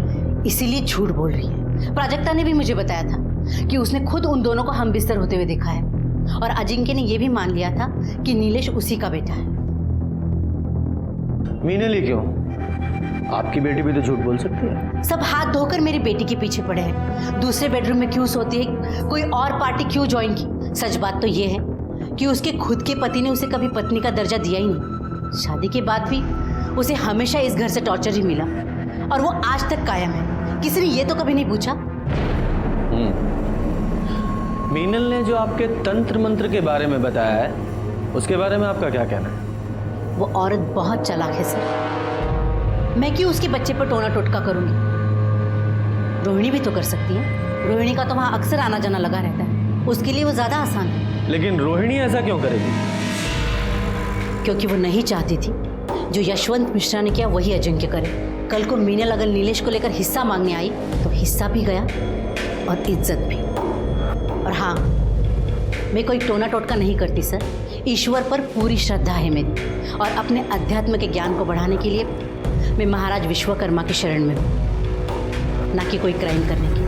इसीलिए झूठ बोल रही है। प्राजक्ता ने भी मुझे बताया था कि उसने खुद उन दोनों को हम बिस्तर होते हुए देखा है, और अजिंक्य ने यह भी मान लिया था कि नीलेश उसी का बेटा है। मीनल ही क्यों? आपकी बेटी भी तो झूठ बोल सकती है। सब हाथ धोकर मेरी बेटी के पीछे पड़े हैं। दूसरे बेडरूम में क्यों सोती है, कोई और पार्टी क्यों ज्वाइन की। सच बात तो ये है कि उसके खुद के पति ने उसे कभी पत्नी का दर्जा दिया ही नहीं। शादी के बाद भी उसे हमेशा इस घर से टॉर्चर ही मिला, और वो आज तक कायम है। किसी ने ये तो कभी नहीं पूछा। मीनल ने जो आपके तंत्र मंत्र के बारे में बताया है, उसके बारे में आपका क्या कहना है? वो औरत बहुत चालाक है सर। मैं क्यों उसके बच्चे पर टोना टोटका करूंगी? रोहिणी भी तो कर सकती है। रोहिणी का तो वहाँ अक्सर आना जाना लगा रहता है, उसके लिए वो ज़्यादा आसान है। लेकिन रोहिणी ऐसा क्यों करेगी? क्योंकि वो नहीं चाहती थी जो यशवंत मिश्रा ने किया वही अजिंक्य करे। कल को मीनल अगर नीलेश को लेकर हिस्सा मांगने आई तो हिस्सा भी गया और इज्जत भी। और हाँ, मैं कोई टोना टोटका नहीं करती सर, ईश्वर पर पूरी श्रद्धा है मेरी, और अपने अध्यात्म के ज्ञान को बढ़ाने के लिए मैं महाराज विश्वकर्मा की शरण में हूँ, ना कि कोई क्राइम करने की।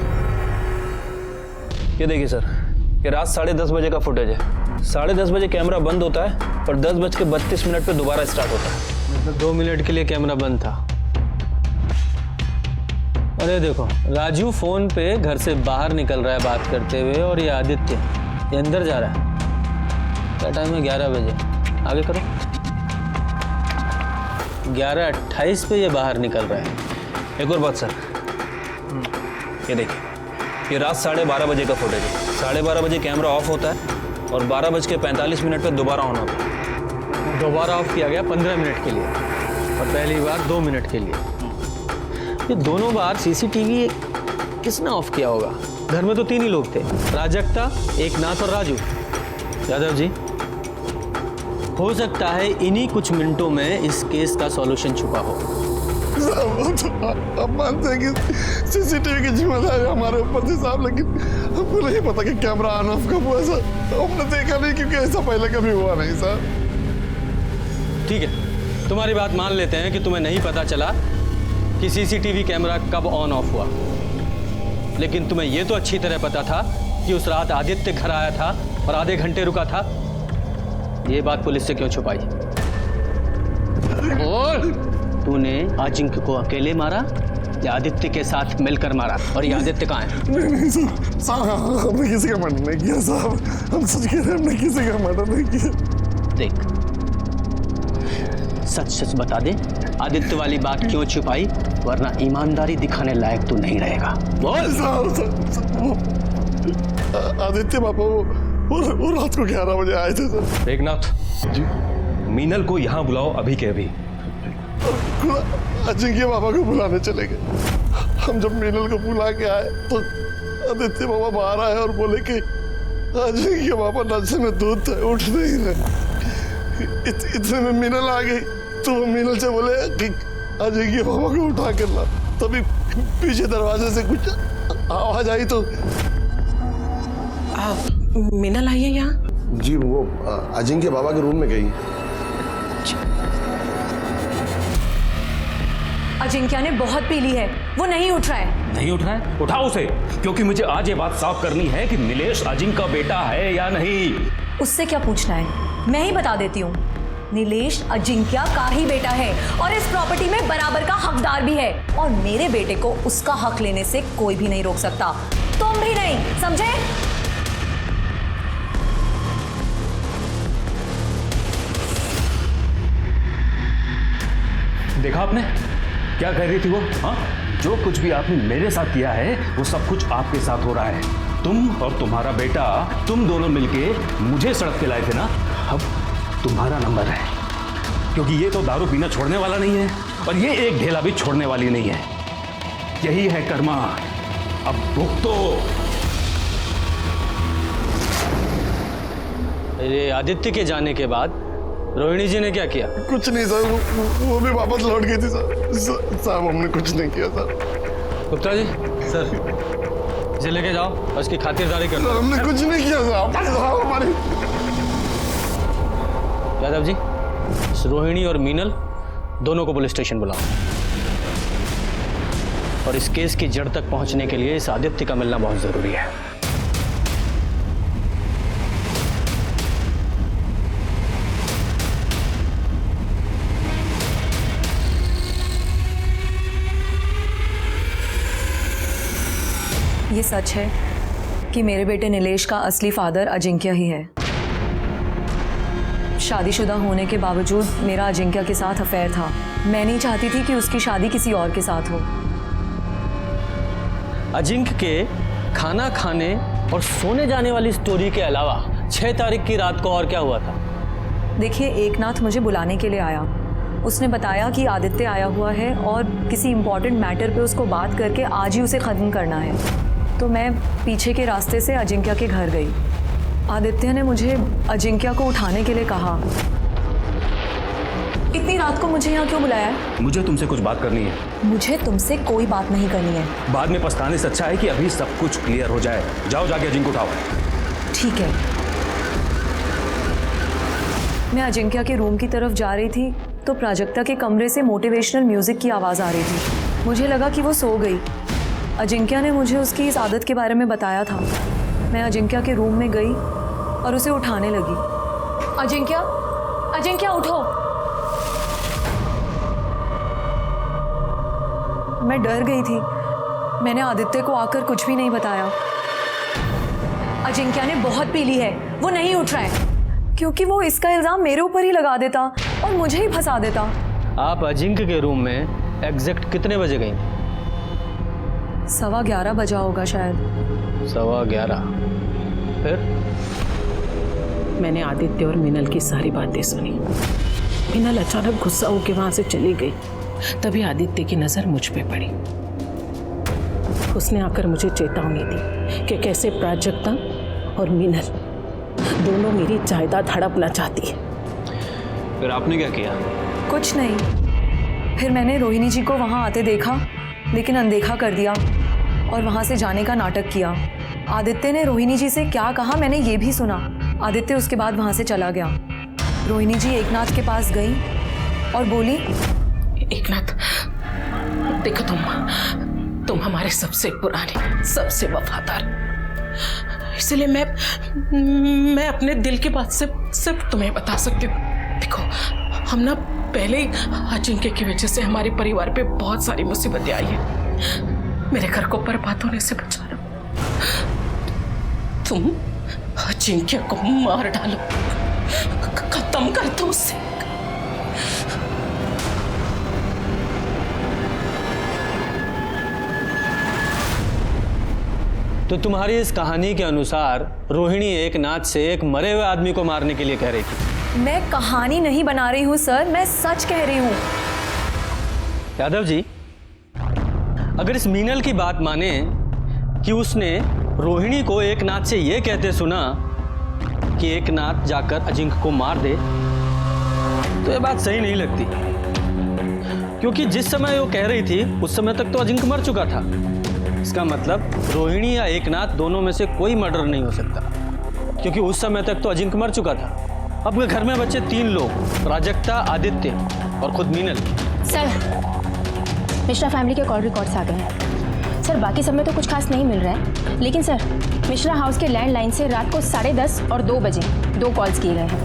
ये देखिए सर, ये रात 10:30 बजे का फुटेज है। 10:30 बजे कैमरा बंद होता है और 10:32 पे दोबारा स्टार्ट होता है। मतलब 2 मिनट के लिए कैमरा बंद था। अरे देखो, राजू फोन पे घर से बाहर निकल रहा है बात करते हुए, और ये आदित्य ये अंदर जा रहा है। क्या टाइम है? 11 बजे। आगे करो। 11:28 पे ये बाहर निकल रहा है। एक और बात सर, ये देखिए, ये रात 12:30 बजे का फुटेज है। 12:30 बजे कैमरा ऑफ होता है और 12:45 पे दोबारा ऑन होता है। दोबारा ऑफ किया गया 15 मिनट के लिए और पहली बार 2 मिनट के लिए। ये दोनों बार सीसीटीवी किसने ऑफ किया होगा? घर में तो 3 ही लोग थे, प्राजक्ता, एकनाथ और राजू। यादव जी, हो सकता है इन्हीं कुछ मिनटों में इस केस का सॉल्यूशन छुपा हो। अब मानते हैं कि सीसीटीवी की जिम्मेदारी हमारे ऊपर थी साहब, लेकिन हमको नहीं पता कि कैमरा ऑन ऑफ कब हुआ सर। हमने देखा नहीं क्योंकि ऐसा पहले कभी हुआ नहीं सर। ठीक है, तुम्हारी बात मान लेते हैं कि तुम्हें नहीं पता चला कि सीसीटीवी कैमरा कब ऑन ऑफ हुआ, लेकिन तुम्हें यह तो अच्छी तरह पता था कि उस रात आदित्य घर आया था और आधे घंटे रुका था। ये बात पुलिस से क्यों छुपाई? और तूने अजिंक्य को अकेले मारा या आदित्य के साथ मिलकर मारा? और ये आदित्य कहाँ है? नहीं साहब, हमने किसी का मर्डर नहीं किया साहब। हम सच कह रहे हैं, हमने किसी का मर्डर नहीं किया। देख, सच सच बता दे, आदित्य वाली बात क्यों छुपाई? वरना ईमानदारी दिखाने लायक तू नहीं रहेगा। बोल। आदित्य पापा वो रात को 11 बजे आए थे सर। एकनाथ जी, मीनल को यहाँ बुलाओ अभी के अभी। अजिंक्य बाबा को बुलाने चले गए। हम जब मीनल को बुला के आए तो आदित्य बाबा बाहर आए और बोले कि अजिंक्य बाबा नशे में दूध थे, उठ नहीं रहे। इतने में मीनल आ गई तो वो मीनल से बोले कि अजिंक्य बाबा को उठा कर ला। तभी पीछे दरवाजे से कुछ आवाज आई तो मीनल आई है यहाँ? जी, वो अजिंक्य बाबा के रूम में गई। अजिंक्य ने बहुत पी ली है, वो नहीं उठ रहा है। नहीं उठ रहा है? उठाओ उसे, क्योंकि मुझे आज ये बात साफ करनी है कि नीलेश अजिंक्य का बेटा है या नहीं। उससे क्या पूछना है, मैं ही बता देती हूँ। नीलेश अजिंक्य का ही बेटा है और इस प्रॉपर्टी में बराबर का हकदार भी है, और मेरे बेटे को उसका हक लेने से कोई भी नहीं रोक सकता, तुम भी नहीं, समझे? देखा आपने क्या कह रही थी वो? हाँ, जो कुछ भी आपने मेरे साथ किया है वो सब कुछ आपके साथ हो रहा है। तुम और तुम्हारा बेटा, तुम दोनों मिलके मुझे सड़क पे लाए थे ना। अब तुम्हारा नंबर है, क्योंकि ये तो दारू पीना छोड़ने वाला नहीं है और ये एक ढेला भी छोड़ने वाली नहीं है। यही है कर्मा, अब भुगतो। अरे आदित्य के जाने के बाद रोहिणी जी ने क्या किया? कुछ नहीं सर, वो भी वापस लौट गई थी सर। साहब, हमने कुछ नहीं किया सर। गुप्ता जी, सर इसे लेके जाओ और इसकी खातिरदारी कर लो। हमने कुछ नहीं किया साहब। हमारी यादव जी, इस रोहिणी और मीनल दोनों को पुलिस स्टेशन बुलाओ, और इस केस की जड़ तक पहुंचने के लिए इस आदित्य का मिलना बहुत जरूरी है। ये सच है कि मेरे बेटे नीलेश का असली फादर अजिंक्य ही है। शादीशुदा होने के बावजूद मेरा अजिंक्य के साथ अफेयर था। मैं नहीं चाहती थी कि उसकी शादी किसी और के साथ हो। अजिंक्य के खाना खाने और सोने जाने वाली स्टोरी के अलावा 6 तारीख की रात को और क्या हुआ था? देखिए, एकनाथ मुझे बुलाने के लिए आया उसने बताया कि आदित्य आया हुआ है और किसी इम्पोर्टेंट मैटर पे उसको बात करके आज ही उसे ख़त्म करना है। तो मैं पीछे के रास्ते से अजिंक्य के घर गई। आदित्य ने मुझे अजिंक्य को उठाने के लिए कहा। इतनी रात को मुझे यहाँ क्यों बुलाया है? मुझे तुमसे कुछ बात करनी है। मुझे तुमसे कोई बात नहीं करनी है। बाद में पछताने से अच्छा है कि अभी सब कुछ क्लियर हो जाए। जाओ जाके अजिंक्य को उठाओ। ठीक है। मैं अजिंक्य के रूम की तरफ जा रही थी तो प्राजक्ता के कमरे से मोटिवेशनल म्यूजिक की आवाज़ आ रही थी। मुझे लगा कि वो सो गई। अजिंक्य ने मुझे उसकी इस आदत के बारे में बताया था। मैं अजिंक्य के रूम में गई और उसे उठाने लगी। अजिंक्य, अजिंक्य उठो। मैं डर गई थी। मैंने आदित्य को आकर कुछ भी नहीं बताया। अजिंक्य ने बहुत पी ली है, वो नहीं उठ रहा है, क्योंकि वो इसका इल्जाम मेरे ऊपर ही लगा देता और मुझे ही फंसा देता। आप अजिंक्य के रूम में एग्जैक्ट कितने बजे गई? 11:15 बजा होगा शायद। 11:15। फिर? मैंने आदित्य और मीनल की सारी बातें सुनी। मीनल अचानक गुस्सा होकर वहां से चली गई। तभी आदित्य की नजर मुझ पे पड़ी। उसने आकर मुझे चेतावनी दी कि कैसे प्राजक्ता और मीनल दोनों मेरी जायदाद हड़पना चाहती है। फिर आपने क्या किया? कुछ नहीं। फिर मैंने रोहिणी जी को वहां आते देखा, लेकिन अनदेखा कर दिया और वहां से जाने का नाटक किया। आदित्य ने रोहिणी जी से क्या कहा मैंने ये भी सुना। आदित्य उसके बाद वहां से चला गया। रोहिणी जी एकनाथ के पास गई और बोली, एकनाथ, देखो तुम हमारे सबसे पुराने, सबसे वफादार, इसलिए मैं अपने दिल की बात सिर्फ तुम्हें बता सकती हूँ। देखो, हम ना पहले ही अजिंक्य की वजह से हमारे परिवार पे बहुत सारी मुसीबतें आई हैं। मेरे घर को बर्बाद होने से बचाना, तुम अजिंक्य को मार डालो, खत्म कर दो उसे। तो तुम्हारी इस कहानी के अनुसार रोहिणी एकनाथ से एक मरे हुए आदमी को मारने के लिए कह रही थी। मैं कहानी नहीं बना रही हूँ सर, मैं सच कह रही हूँ। यादव जी, अगर इस मीनल की बात माने कि उसने रोहिणी को एकनाथ से यह कहते सुना कि एकनाथ जाकर अजिंक्य को मार दे, तो यह बात सही नहीं लगती, क्योंकि जिस समय वो कह रही थी उस समय तक तो अजिंक्य मर चुका था। इसका मतलब रोहिणी या एकनाथ दोनों में से कोई मर्डर नहीं हो सकता, क्योंकि उस समय तक तो अजिंक्य मर चुका था। अब घर में बचे 3 लोग, प्राजक्ता, आदित्य और खुद मीनल। सर, मिश्रा फैमिली के कॉल रिकॉर्ड्स आ गए हैं। सर, बाकी सब में तो कुछ खास नहीं मिल रहा है, लेकिन सर मिश्रा हाउस के लैंडलाइन से रात को 10:30 और 2 बजे 2 कॉल्स किए गए हैं,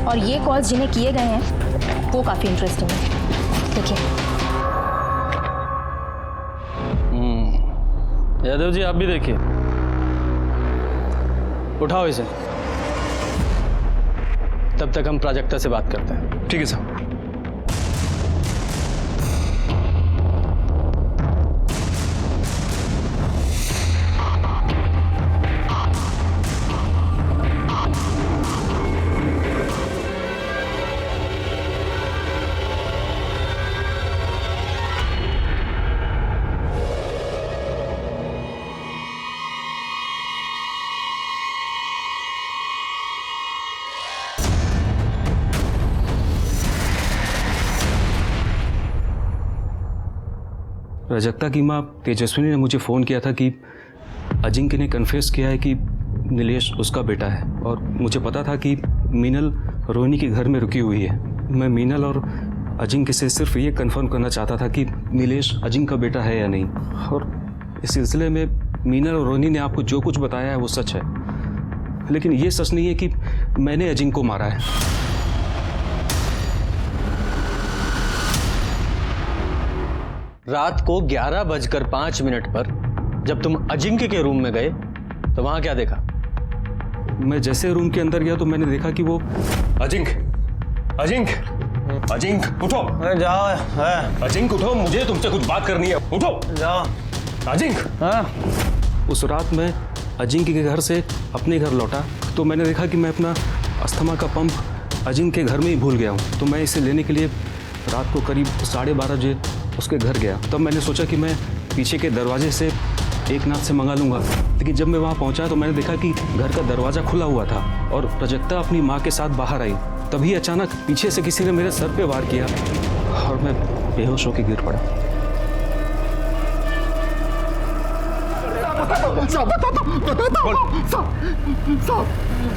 और ये कॉल्स जिन्हें किए गए हैं वो काफ़ी इंटरेस्टिंग है। देखिए। यादव जी, आप भी देखिए। उठाओ इसे। तब तक हम प्राजक्ता से बात करते हैं। ठीक है साहब। प्राजक्ता की माँ तेजस्विनी ने मुझे फ़ोन किया था कि अजिंक्य ने कन्फेस किया है कि नीलेश उसका बेटा है, और मुझे पता था कि मीनल रोहिणी के घर में रुकी हुई है। मैं मीनल और अजिंक्य से सिर्फ ये कंफर्म करना चाहता था कि नीलेश अजिंक्य का बेटा है या नहीं, और इस सिलसिले में मीनल और रोहिणी ने आपको जो कुछ बताया है वो सच है, लेकिन ये सच नहीं है कि मैंने अजिंक्य को मारा है। रात को 11:05 पर जब तुम अजिंक्य के रूम में गए तो वहां क्या देखा? मैं जैसे रूम के अंदर गया तो मैंने देखा कि वो अजिंक्य उठो। जाओ। अजिंक्य उठो, मुझे तुमसे कुछ बात करनी है। उठो। जाओ। अजिंक्य। उस रात मैं अजिंक्य के घर से अपने घर लौटा तो मैंने देखा कि मैं अपना अस्थमा का पंप अजिंक्य के घर में ही भूल गया हूँ। तो मैं इसे लेने के लिए रात को करीब 12:30 बजे उसके घर गया। तब मैंने सोचा कि मैं पीछे के दरवाजे से एकनाथ से मंगा लूँगा, लेकिन जब मैं वहाँ पहुँचा तो मैंने देखा कि घर का दरवाज़ा खुला हुआ था और प्राजक्ता अपनी माँ के साथ बाहर आई। तभी अचानक पीछे से किसी ने मेरे सर पे वार किया और मैं बेहोश होकर गिर पड़ा।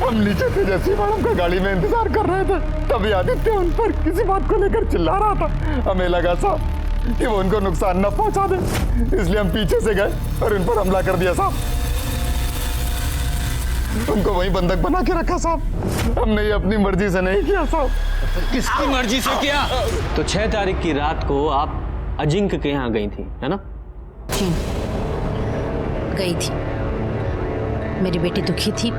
हम नीचे थे, जैसे मैडम का गाड़ी में इंतजार कर रहे थे, तभी आदित्य उन पर किसी बात को लेकर चिल्ला रहा था। हमें लगा साहब कि वो उनको नुकसान न पहुंचा दे, इसलिए हम पीछे से गए और उन पर हमला कर दिया साहब। उनको वहीं बंधक बना के रखा साहब। हमने ये अपनी मर्जी से नहीं किया साहब। किसकी मर्जी से किया? तो 6 तारीख की रात को आप अजिंक्य के यहाँ गई थी, है ना? गई थी। मेरी बेटी दुखी थी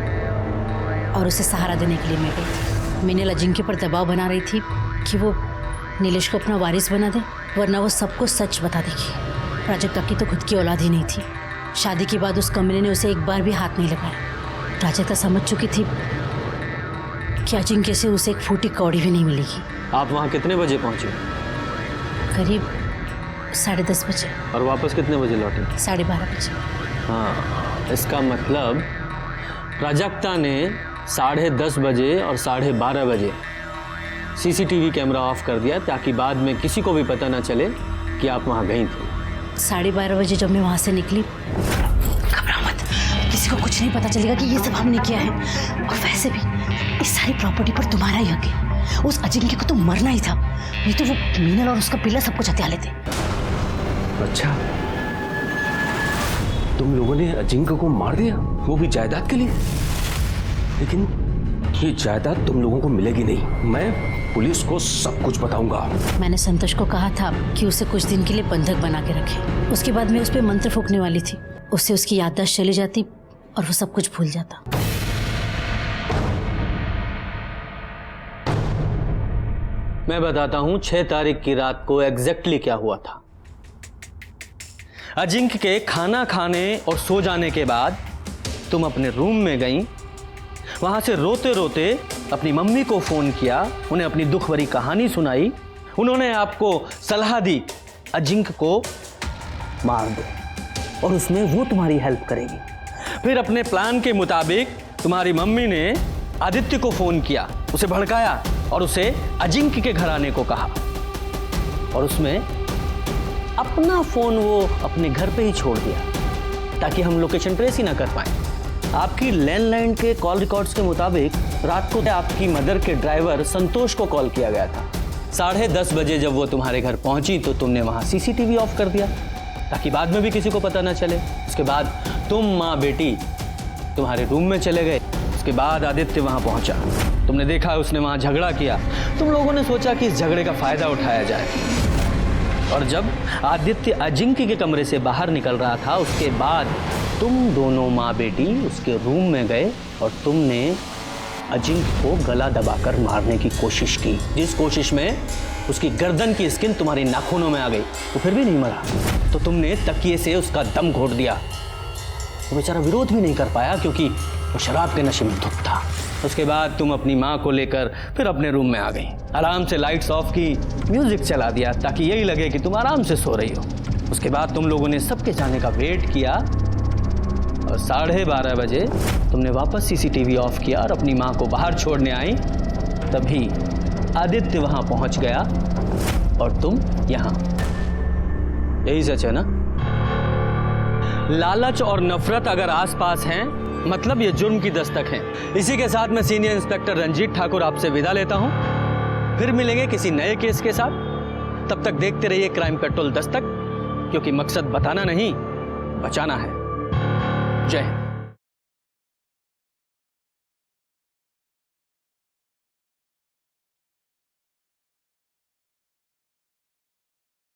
और उसे सहारा देने के लिए मैं गई थी। मीनल अजिंक्य पर दबाव बना रही थी कि वो नीलेश को अपना वारिस बना दे, वरना वो सबको सच बता देगी। प्राजक्ता की तो खुद की औलाद ही नहीं थी। शादी के बाद उस कमरे ने उसे एक बार भी हाथ नहीं लगाया। प्राजक्ता समझ चुकी थी कि अजिंक्य से उसे एक फूटी कौड़ी भी नहीं मिलेगी। आप वहाँ कितने बजे पहुँचे? करीब 10:30 बजे। और वापस कितने बजे लौटे? 12:30 बजे। हाँ, इसका मतलब प्राजक्ता ने 10:30 बजे और 12:30 बजे सीसीटीवी कैमरा ऑफ कर दिया ताकि बाद में किसी को भी पता ना चले कि आप वहाँ गई थी। 12:30 बजे जब मैं वहाँ से निकली, घबरा मत, किसी को कुछ नहीं पता चलेगा कि ये सब हमने किया है। और वैसे भी इस सारी प्रॉपर्टी पर तुम्हारा ही हक है। उस अजिंक्य को तो मरना ही था, नहीं तो वो मीनल और उसका पिल्ला सब कुछ हत्या लेते। अच्छा, तुम लोगों ने अजिंक्य को मार दिया, वो भी जायदाद के लिए? लेकिन ये जायदाद तुम लोगों को मिलेगी नहीं। मैं पुलिस को सब कुछ बताऊंगा। मैंने संतोष को कहा था कि उसे कुछ दिन के लिए बंधक बना के रखे। उसके बाद मैं उस पर मंत्र फूंकने वाली थी। उससे उसकी याददाश्त चली जाती और वो सब कुछ भूल जाता। मैं बताता हूँ 6 तारीख की रात को एग्जैक्टली क्या हुआ था। अजिंक्य के खाना खाने और सो जाने के बाद तुम अपने रूम में गई। वहां से रोते रोते अपनी मम्मी को फोन किया, उन्हें अपनी दुख भरी कहानी सुनाई। उन्होंने आपको सलाह दी अजिंक्य को मार दो और उसमें वो तुम्हारी हेल्प करेगी। फिर अपने प्लान के मुताबिक तुम्हारी मम्मी ने आदित्य को फोन किया, उसे भड़काया और उसे अजिंक्य के घर आने को कहा। और उसमें अपना फोन वो अपने घर पे ही छोड़ दिया ताकि हम लोकेशन ट्रेस ही ना कर पाए। आपकी लैंडलाइन के कॉल रिकॉर्ड्स के मुताबिक रात को आपकी मदर के ड्राइवर संतोष को कॉल किया गया था। 10:30 बजे जब वो तुम्हारे घर पहुंची तो तुमने वहां सीसीटीवी ऑफ कर दिया ताकि बाद में भी किसी को पता ना चले। उसके बाद तुम माँ बेटी तुम्हारे रूम में चले गए। उसके बाद आदित्य वहां पहुंचा, तुमने देखा उसने वहां झगड़ा किया। तुम लोगों ने सोचा कि इस झगड़े का फायदा उठाया जाए। और जब आदित्य अजिंक्य के कमरे से बाहर निकल रहा था उसके बाद तुम दोनों माँ बेटी उसके रूम में गए और तुमने अजिंक्य को गला दबाकर मारने की कोशिश की, जिस कोशिश में उसकी गर्दन की स्किन तुम्हारी नाखूनों में आ गई। तो फिर भी नहीं मरा तो तुमने तकिए से उसका दम घोट दिया। वो बेचारा विरोध भी नहीं कर पाया क्योंकि वो शराब के नशे में धुत था। उसके बाद तुम अपनी माँ को लेकर फिर अपने रूम में आ गई। आराम से लाइट्स ऑफ की, म्यूजिक चला दिया ताकि यही लगे कि तुम आराम से सो रही हो। उसके बाद तुम लोगों ने सबके जाने का वेट किया और 12:30 बजे तुमने वापस सीसीटीवी ऑफ किया और अपनी माँ को बाहर छोड़ने आई। तभी आदित्य वहां पहुंच गया और तुम यहां। यही सच है ना? लालच और नफरत अगर आसपास हैं मतलब ये जुर्म की दस्तक है। इसी के साथ मैं सीनियर इंस्पेक्टर रंजीत ठाकुर आपसे विदा लेता हूं। फिर मिलेंगे किसी नए केस के साथ। तब तक देखते रहिए क्राइम पेट्रोल दस्तक, क्योंकि मकसद बताना नहीं बचाना है। जय हिंद।